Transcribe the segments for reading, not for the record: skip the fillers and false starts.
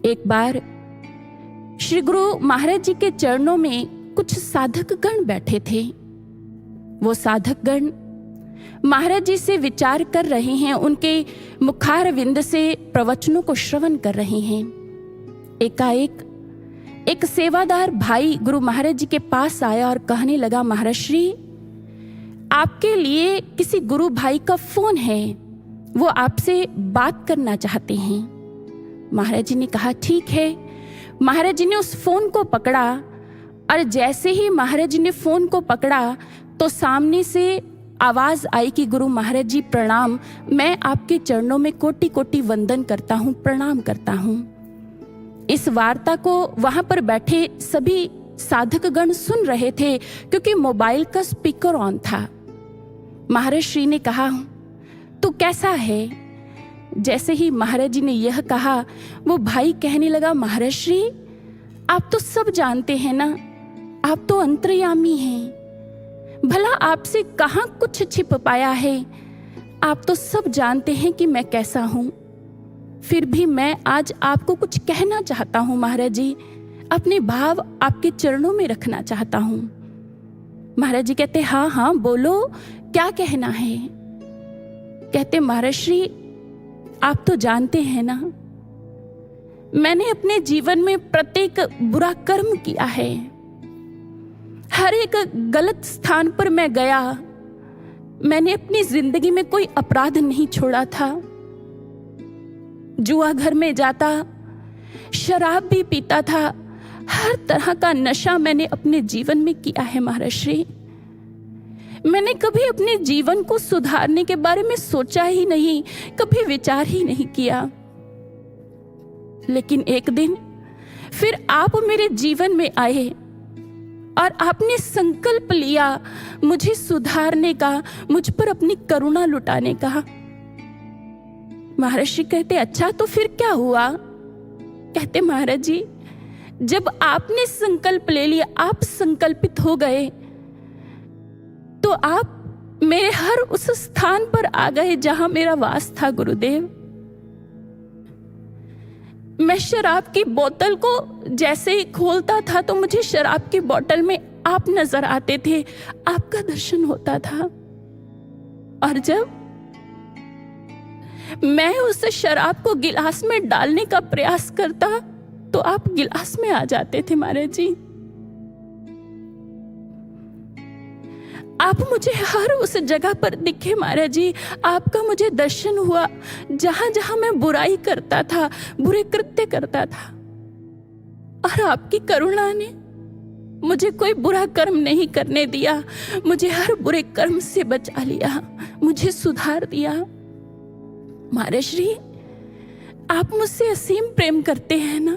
एक बार श्री गुरु महाराज जी के चरणों में कुछ साधक गण बैठे थे। वो साधक गण महाराज जी से विचार कर रहे हैं, उनके मुखार विंद से प्रवचनों को श्रवण कर रहे हैं। एकाएक एक सेवादार भाई गुरु महाराज जी के पास आया और कहने लगा, महाराज श्री, आपके लिए किसी गुरु भाई का फोन है, वो आपसे बात करना चाहते हैं। महाराज जी ने कहा ठीक है। महाराज जी ने उस फोन को पकड़ा और जैसे ही महाराज जी ने फोन को पकड़ा तो सामने से आवाज आई कि गुरु महाराज जी प्रणाम, मैं आपके चरणों में कोटि कोटि वंदन करता हूँ, प्रणाम करता हूँ। इस वार्ता को वहां पर बैठे सभी साधक गण सुन रहे थे क्योंकि मोबाइल का स्पीकर ऑन था। महाराज श्री ने कहा, तू कैसा है? जैसे ही महाराज जी ने यह कहा, वो भाई कहने लगा, महाराज श्री, आप तो सब जानते हैं ना, आप तो अंतर्यामी हैं, भला आपसे कहाँ कुछ छिप पाया है? आप तो सब जानते हैं कि मैं कैसा हूँ, फिर भी मैं आज आपको कुछ कहना चाहता हूँ महाराज जी, अपने भाव आपके चरणों में रखना चाहता हूँ। महाराज जी कहते, हाँ हाँ बोलो, क्या कहना है? कहते, महाराज श्री, आप तो जानते हैं ना, मैंने अपने जीवन में प्रत्येक बुरा कर्म किया है। हर एक गलत स्थान पर मैं गया, मैंने अपनी जिंदगी में कोई अपराध नहीं छोड़ा था। जुआ घर में जाता, शराब भी पीता था, हर तरह का नशा मैंने अपने जीवन में किया है महाराज श्री। मैंने कभी अपने जीवन को सुधारने के बारे में सोचा ही नहीं, कभी विचार ही नहीं किया। लेकिन एक दिन फिर आप मेरे जीवन में आए और आपने संकल्प लिया मुझे सुधारने का, मुझ पर अपनी करुणा लुटाने का। महाराज जी कहते, अच्छा तो फिर क्या हुआ? कहते, महाराज जी, जब आपने संकल्प ले लिया, आप संकल्पित हो गए, तो आप मेरे हर उस स्थान पर आ गए जहां मेरा वास था गुरुदेव। मैं शराब की बोतल को जैसे ही खोलता था तो मुझे शराब की बोतल में आप नजर आते थे, आपका दर्शन होता था। और जब मैं उस शराब को गिलास में डालने का प्रयास करता तो आप गिलास में आ जाते थे महाराज जी। आप मुझे हर उस जगह पर दिखे महाराज जी, आपका मुझे दर्शन हुआ जहां जहां मैं बुराई करता था, बुरे कृत्य करता था, और आपकी करुणा ने मुझे कोई बुरा कर्म नहीं करने दिया, मुझे हर बुरे कर्म से बचा लिया, मुझे सुधार दिया। महाराज श्री, आप मुझसे असीम प्रेम करते हैं ना,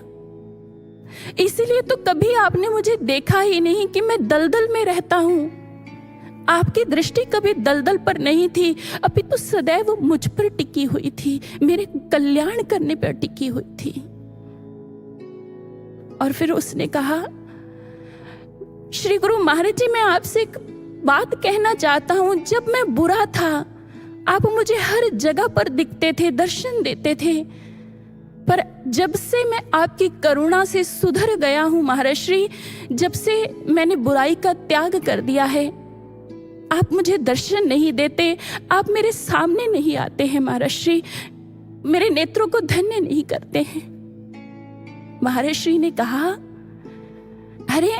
इसीलिए तो कभी आपने मुझे देखा ही नहीं कि मैं दलदल में रहता हूं। आपकी दृष्टि कभी दलदल पर नहीं थी, अभी तो सदैव मुझ पर टिकी हुई थी, मेरे कल्याण करने पर टिकी हुई थी। और फिर उसने कहा, श्री गुरु महाराज जी, मैं आपसे एक बात कहना चाहता हूं। जब मैं बुरा था, आप मुझे हर जगह पर दिखते थे, दर्शन देते थे, पर जब से मैं आपकी करुणा से सुधर गया हूं महाराज श्री, जब से मैंने बुराई का त्याग कर दिया है, आप मुझे दर्शन नहीं देते, आप मेरे सामने नहीं आते हैं महाराज श्री, मेरे नेत्रों को धन्य नहीं करते हैं। महाराज श्री ने कहा, अरे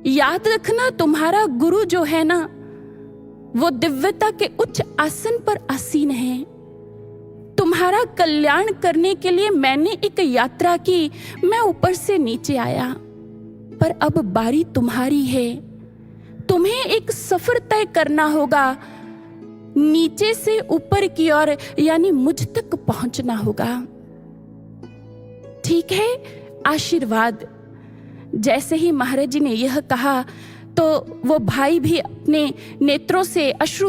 याद रखना, तुम्हारा गुरु जो है ना, वो दिव्यता के उच्च आसन पर आसीन है। तुम्हारा कल्याण करने के लिए मैंने एक यात्रा की, मैं ऊपर से नीचे आया, पर अब बारी तुम्हारी है। तुम्हें एक सफर तय करना होगा, नीचे से ऊपर की ओर, यानी मुझ तक पहुंचना होगा। ठीक है, आशीर्वाद। जैसे ही महाराज जी ने यह कहा तो वो भाई भी अपने नेत्रों से अश्रु